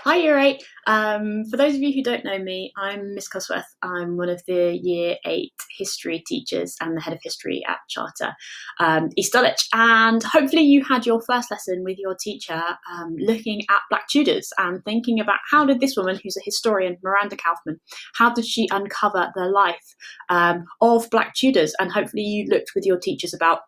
Hi, you're right. For those of you who don't know me, I'm Miss Cosworth. I'm one of the Year 8 history teachers and the head of history at Charter East Dulwich. And hopefully you had your first lesson with your teacher looking at Black Tudors and thinking about how did this woman, who's a historian, Miranda Kaufman, how did she uncover the life of Black Tudors? And hopefully you looked with your teachers about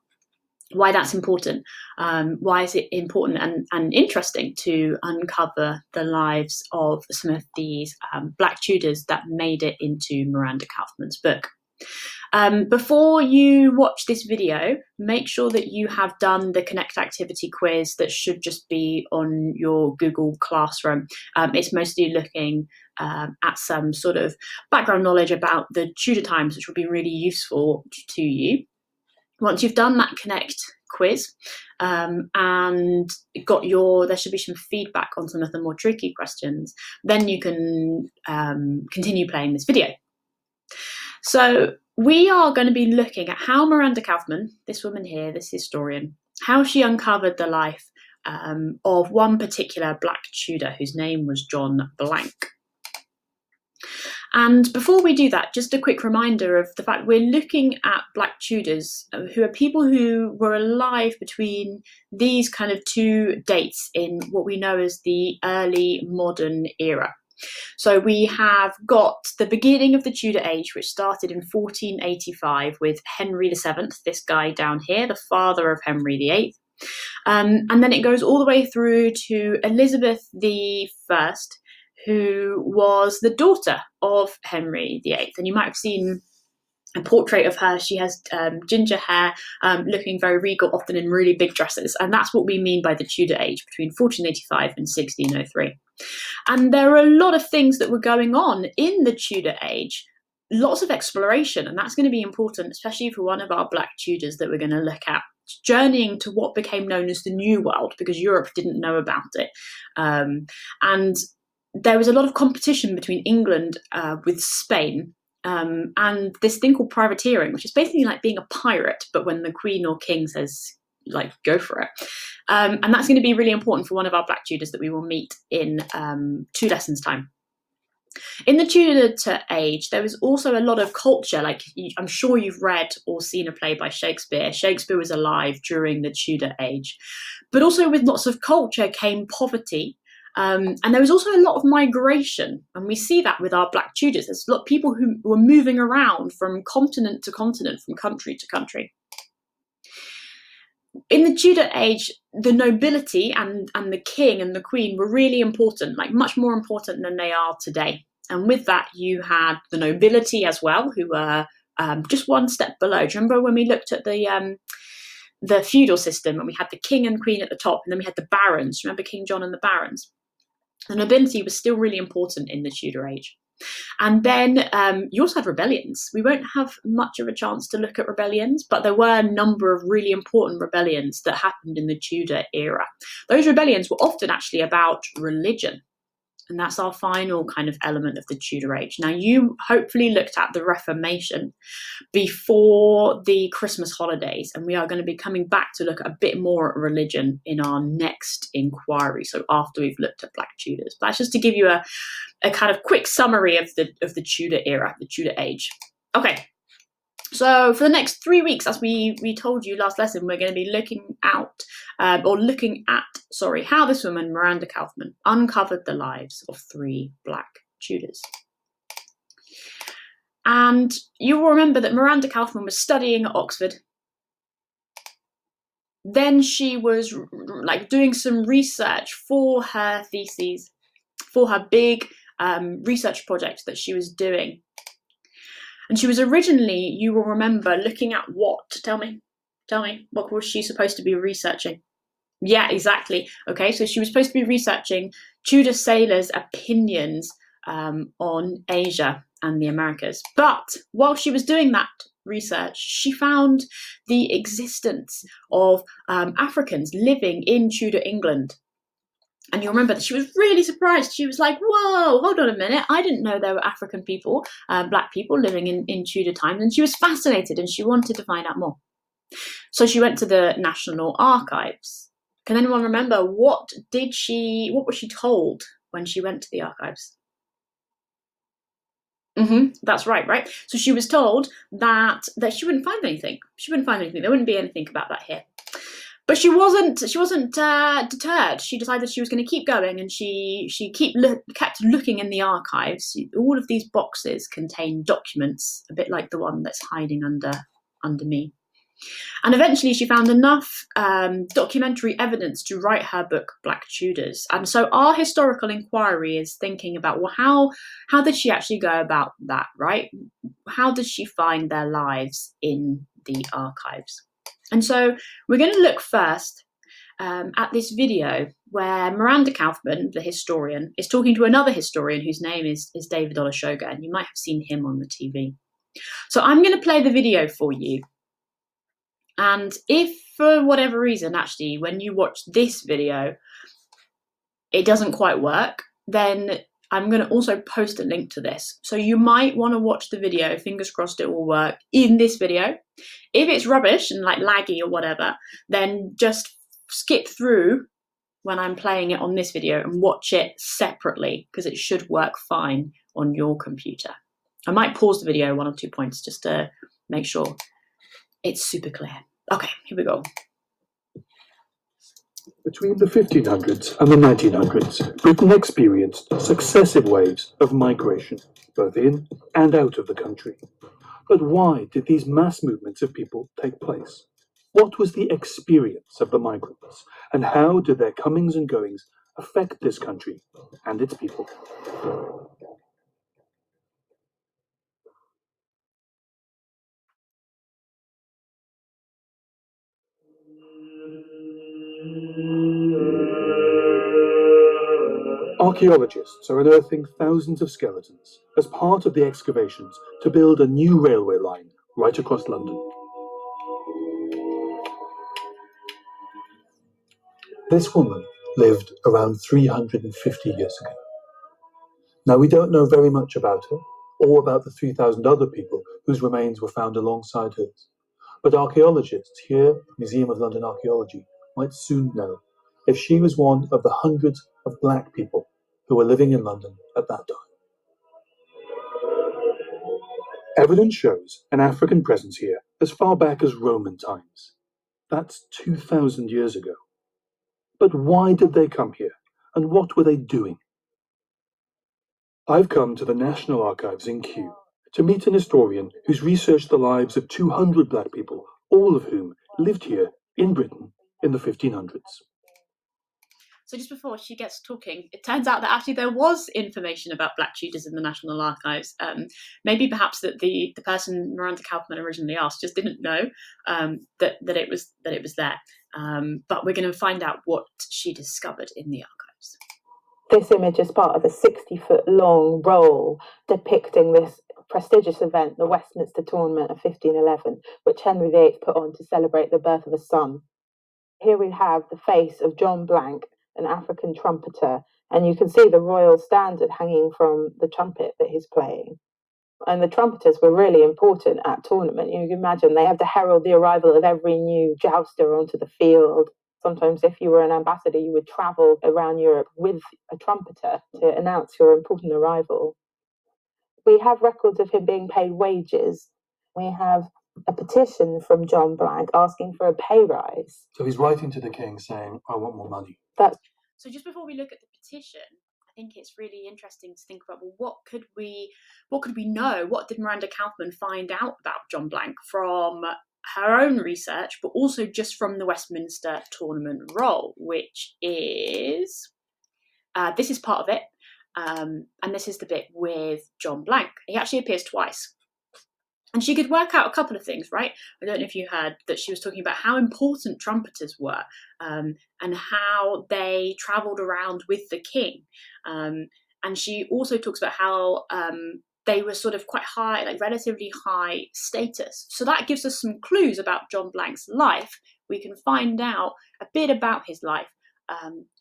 why that's important. Why is it important and interesting to uncover the lives of some of these Black Tudors that made it into Miranda Kaufman's book? Before you watch this video, make sure that you have done the Connect Activity quiz that should just be on your Google Classroom. It's mostly looking at some sort of background knowledge about the Tudor times, which will be really useful to you. Once you've done that Connect quiz and got there should be some feedback on some of the more tricky questions, then you can continue playing this video. So we are going to be looking at how Miranda Kaufman, this woman here, this historian, how she uncovered the life of one particular Black Tudor whose name was John Blank. And before we do that, just a quick reminder of the fact we're looking at Black Tudors, who are people who were alive between these kind of two dates in what we know as the early modern era. So we have got the beginning of the Tudor age, which started in 1485 with Henry VII, this guy down here, the father of Henry VIII. And then it goes all the way through to Elizabeth I, who was the daughter of Henry VIII. And you might have seen a portrait of her. She has ginger hair, looking very regal, often in really big dresses. And that's what we mean by the Tudor age, between 1485 and 1603. And there are a lot of things that were going on in the Tudor age, lots of exploration, and that's going to be important, especially for one of our Black Tudors that we're going to look at, journeying to what became known as the New World, because Europe didn't know about it. And there was a lot of competition between England with Spain and this thing called privateering, which is basically like being a pirate, but when the Queen or King says, like, go for it. And that's going to be really important for one of our Black Tudors that we will meet in 2 lessons' time. In the Tudor age, there was also a lot of culture. Like, I'm sure you've read or seen a play by Shakespeare. Shakespeare was alive during the Tudor age. But also with lots of culture came poverty. And there was also a lot of migration, and we see that with our Black Tudors. There's a lot of people who were moving around from continent to continent, from country to country. In the Tudor age, the nobility and the king and the queen were really important, like much more important than they are today. And with that, you had the nobility as well, who were just one step below. Do you remember when we looked at the feudal system, and we had the king and queen at the top, and then we had the barons? Remember King John and the barons? The nobility was still really important in the Tudor age. And then you also had rebellions. We won't have much of a chance to look at rebellions, but there were a number of really important rebellions that happened in the Tudor era. Those rebellions were often actually about religion. And that's our final kind of element of the Tudor age. Now, you hopefully looked at the Reformation before the Christmas holidays, and we are going to be coming back to look a bit more at religion in our next inquiry. So after we've looked at Black Tudors. But that's just to give you a kind of quick summary of the Tudor era, the Tudor age. Okay. So for the next 3 weeks, as we told you last lesson, we're going to be looking at how this woman, Miranda Kaufman, uncovered the lives of 3 Black Tudors. And you will remember that Miranda Kaufman was studying at Oxford. Then she was like doing some research for her theses, for her big research project that she was doing. And she was originally, you will remember, looking at what? Tell me, what was she supposed to be researching? Yeah, exactly. Okay, so she was supposed to be researching Tudor sailors' opinions on Asia and the Americas. But while she was doing that research, she found the existence of Africans living in Tudor England. And you'll remember that she was really surprised. She was like, whoa, hold on a minute. I didn't know there were African people, Black people living in Tudor times. And she was fascinated and she wanted to find out more. So she went to the National Archives. Can anyone remember what was she told when she went to the archives? That's right. So she was told that she wouldn't find anything. There wouldn't be anything about that here. But she wasn't deterred. She decided she was going to keep going, and she kept looking in the archives. All of these boxes contain documents, a bit like the one that's hiding under me. And eventually she found enough documentary evidence to write her book, Black Tudors. And so our historical inquiry is thinking about, well, how did she actually go about that, right? How did she find their lives in the archives? And so we're going to look first at this video where Miranda Kaufman, the historian, is talking to another historian whose name is David Olusoga, and you might have seen him on the TV. So I'm going to play the video for you. And if for whatever reason, actually, when you watch this video, it doesn't quite work, then I'm going to also post a link to this. So you might want to watch the video, fingers crossed it will work in this video. If it's rubbish and like laggy or whatever, then just skip through when I'm playing it on this video and watch it separately, because it should work fine on your computer. I might pause the video 1 or 2 points just to make sure it's super clear. Okay, here we go. Between the 1500s and the 1900s, Britain experienced successive waves of migration, both in and out of the country. But why did these mass movements of people take place? What was the experience of the migrants, and how did their comings and goings affect this country and its people? Archaeologists are unearthing thousands of skeletons as part of the excavations to build a new railway line right across London. This woman lived around 350 years ago. Now, we don't know very much about her, or about the 3,000 other people whose remains were found alongside hers. But archaeologists here at the Museum of London Archaeology might soon know if she was one of the hundreds of black people who were living in London at that time. Evidence shows an African presence here as far back as Roman times. That's 2,000 years ago. But why did they come here, and what were they doing? I've come to the National Archives in Kew to meet an historian who's researched the lives of 200 black people, all of whom lived here in Britain in the 1500s. So just before she gets talking, it turns out that actually there was information about Black Tudors in the National Archives. Maybe perhaps that the person Miranda Kaufman originally asked just didn't know that it was there. But we're going to find out what she discovered in the archives. This image is part of a 60-foot-long roll depicting this prestigious event, the Westminster Tournament of 1511, which Henry VIII put on to celebrate the birth of a son. Here we have the face of John Blank, an African trumpeter, and you can see the royal standard hanging from the trumpet that he's playing. And the trumpeters were really important at tournament. You can imagine they have to herald the arrival of every new jouster onto the field. Sometimes if you were an ambassador, you would travel around Europe with a trumpeter to announce your important arrival. We have records of him being paid wages. We have a petition from John Blank asking for a pay rise. So he's writing to the king saying, I want more money. So just before we look at the petition, I think it's really interesting to think about, well, what could we know? What did Miranda Kaufman find out about John Blank from her own research, but also just from the Westminster Tournament roll, which is, this is part of it, and this is the bit with John Blank. He actually appears twice. And she could work out a couple of things, right? I don't know if you heard that she was talking about how important trumpeters were and how they travelled around with the king. And she also talks about how they were sort of quite high, like relatively high status. So that gives us some clues about John Blank's life. We can find out a bit about his life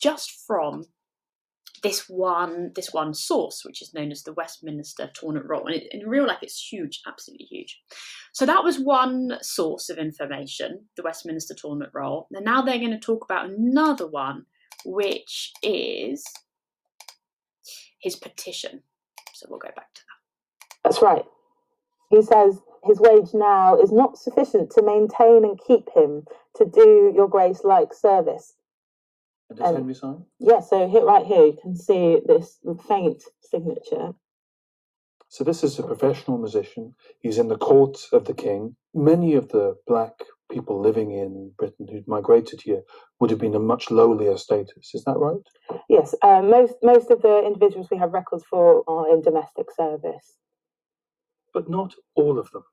just from this one source, which is known as the Westminster Tournament roll. And in real life, it's huge, absolutely huge. So that was one source of information, the Westminster Tournament roll. And now they're going to talk about another one, which is his petition. So we'll go back to that. That's right. He says his wage now is not sufficient to maintain and keep him to do your grace like service. And does Henry sign? Yeah, so right here you can see this faint signature. So this is a professional musician. He's in the court of the king. Many of the black people living in Britain who'd migrated here would have been a much lowlier status. Is that right? Yes, most of the individuals we have records for are in domestic service. But not all of them.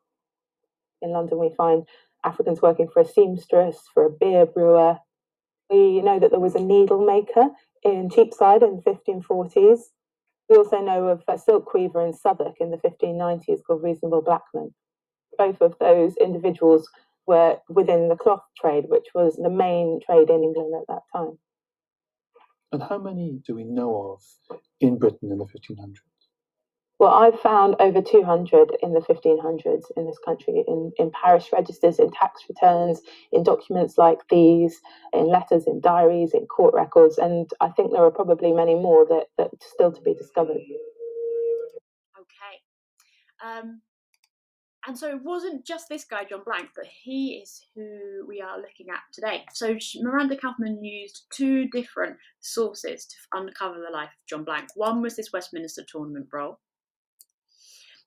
In London we find Africans working for a seamstress, for a beer brewer. We know that there was a needle maker in Cheapside in the 1540s. We also know of a silk weaver in Southwark in the 1590s called Reasonable Blackman. Both of those individuals were within the cloth trade, which was the main trade in England at that time. And how many do we know of in Britain in the 1500s? Well, I've found over 200 in the 1500s in this country, in parish registers, in tax returns, in documents like these, in letters, in diaries, in court records, and I think there are probably many more that are still to be discovered. Okay. And so it wasn't just this guy, John Blank, but he is who we are looking at today. So Miranda Kaufman used two different sources to uncover the life of John Blank. One was this Westminster Tournament roll.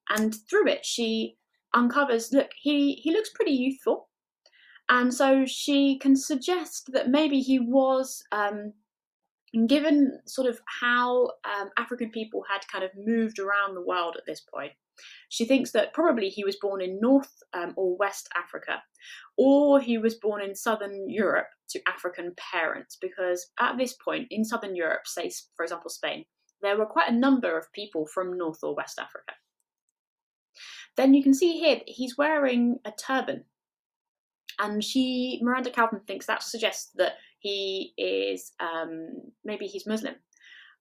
And through it, she uncovers, look, he looks pretty youthful. And so she can suggest that maybe he was, given sort of how African people had kind of moved around the world at this point, she thinks that probably he was born in North or West Africa, or he was born in Southern Europe to African parents, because at this point in Southern Europe, say, for example, Spain, there were quite a number of people from North or West Africa. Then you can see here that he's wearing a turban. And Miranda Kaufman thinks that suggests that he is, maybe he's Muslim.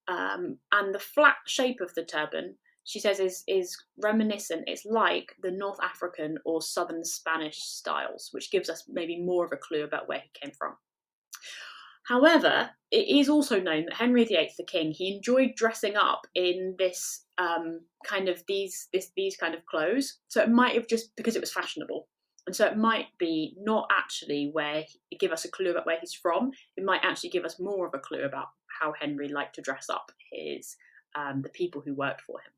And the flat shape of the turban, she says, is reminiscent. It's like the North African or Southern Spanish styles, which gives us maybe more of a clue about where he came from. However, it is also known that Henry VIII, the king, he enjoyed dressing up in this kind of these kind of clothes. So it might have just because it was fashionable. And so it might be not actually give us a clue about where he's from. It might actually give us more of a clue about how Henry liked to dress up the people who worked for him.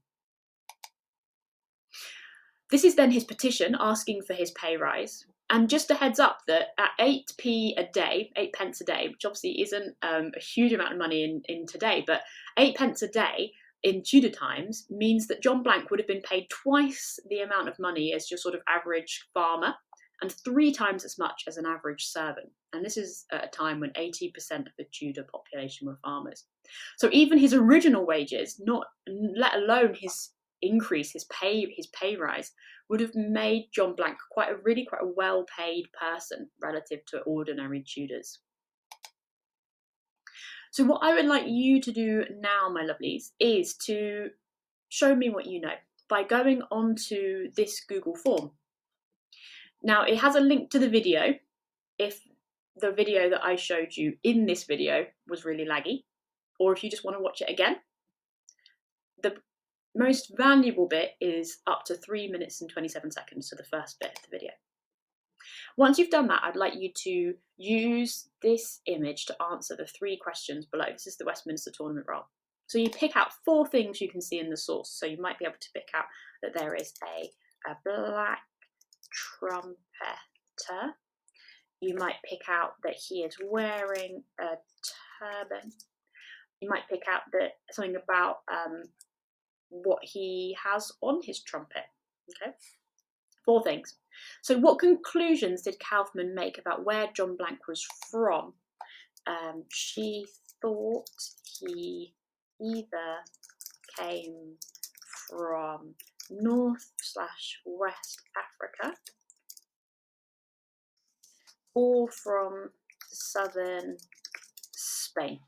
This is then his petition asking for his pay rise. And just a heads up that at 8p a day, 8 pence a day, which obviously isn't a huge amount of money in today, but 8 pence a day in Tudor times means that John Blank would have been paid twice the amount of money as your sort of average farmer and 3 times as much as an average servant. And this is at a time when 80% of the Tudor population were farmers. So even his original wages, not let alone his increase, his pay rise, would have made John Blank quite a well-paid person relative to ordinary Tudors. So what I would like you to do now, my lovelies, is to show me what you know by going onto this Google form. Now, it has a link to the video if the video that I showed you in this video was really laggy, or if you just want to watch it again. The most valuable bit is up to 3 minutes and 27 seconds, so the first bit of the video. Once you've done that, I'd like you to use this image to answer the 3 questions below. This is the Westminster Tournament roll. So you pick out 4 things you can see in the source. So you might be able to pick out that there is a black trumpeter. You might pick out that he is wearing a turban. You might pick out that something about what he has on his trumpet. Okay, 4 things. So what conclusions did Kaufman make about where John Blank was from? She thought he either came from North/West Africa or from southern Spain.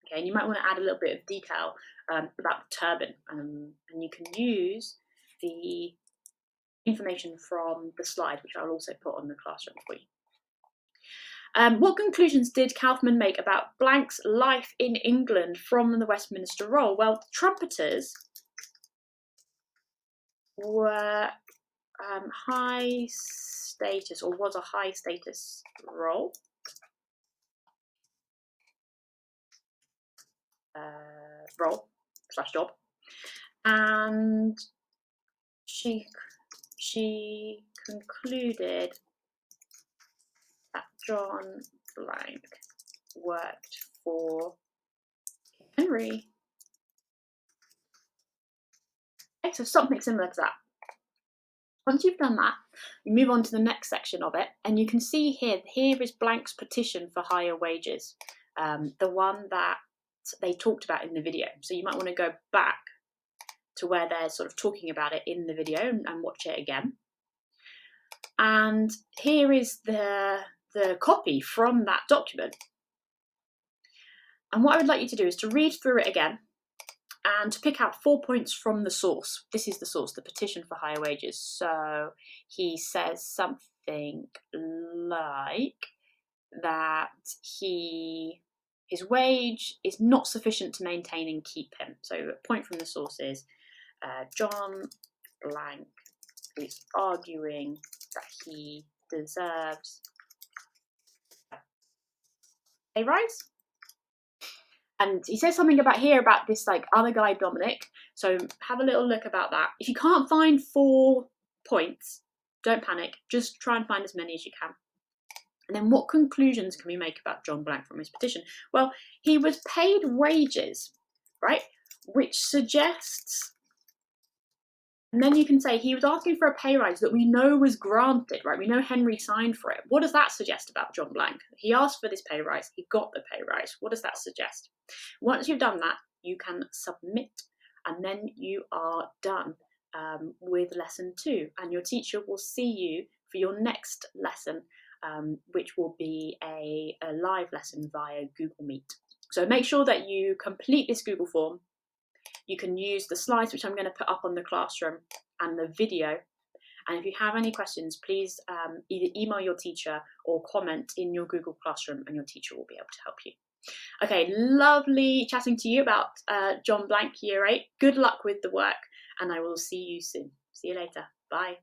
Okay, and you might want to add a little bit of detail about the turban, and you can use the information from the slide, which I'll also put on the classroom for you. What conclusions did Kaufman make about Blank's life in England from the Westminster Roll? Well, trumpeters were high status, or was a high status role. Role/job, and she concluded that John Blank worked for Henry. Okay, so something similar to that. Once you've done that, you move on to the next section of it, and you can see here is Blank's petition for higher wages, the one that they talked about in the video. So you might want to go back to where they're sort of talking about it in the video and watch it again. And here is the copy from that document. And what I would like you to do is to read through it again and to pick out 4 points from the source. This is the source, the petition for higher wages. So he says something like that his wage is not sufficient to maintain and keep him. So a point from the source is John Blank is arguing that he deserves a rise. And he says something about this like other guy, Dominic. So have a little look about that. If you can't find 4 points, don't panic. Just try and find as many as you can. And then what conclusions can we make about John Blank from his petition? Well, he was paid wages, right? Which suggests, and then you can say he was asking for a pay rise that we know was granted, right? We know Henry signed for it. What does that suggest about John Blank? He asked for this pay rise, he got the pay rise. What does that suggest? Once you've done that, you can submit, and then you are done with lesson 2, and your teacher will see you for your next lesson, which will be a live lesson via Google Meet. So make sure that you complete this Google form. You can use the slides, which I'm going to put up on the classroom, and the video. And if you have any questions, please either email your teacher or comment in your Google Classroom, and your teacher will be able to help you. Okay, lovely chatting to you about John Blank, Year 8. Good luck with the work, and I will see you soon. See you later. Bye.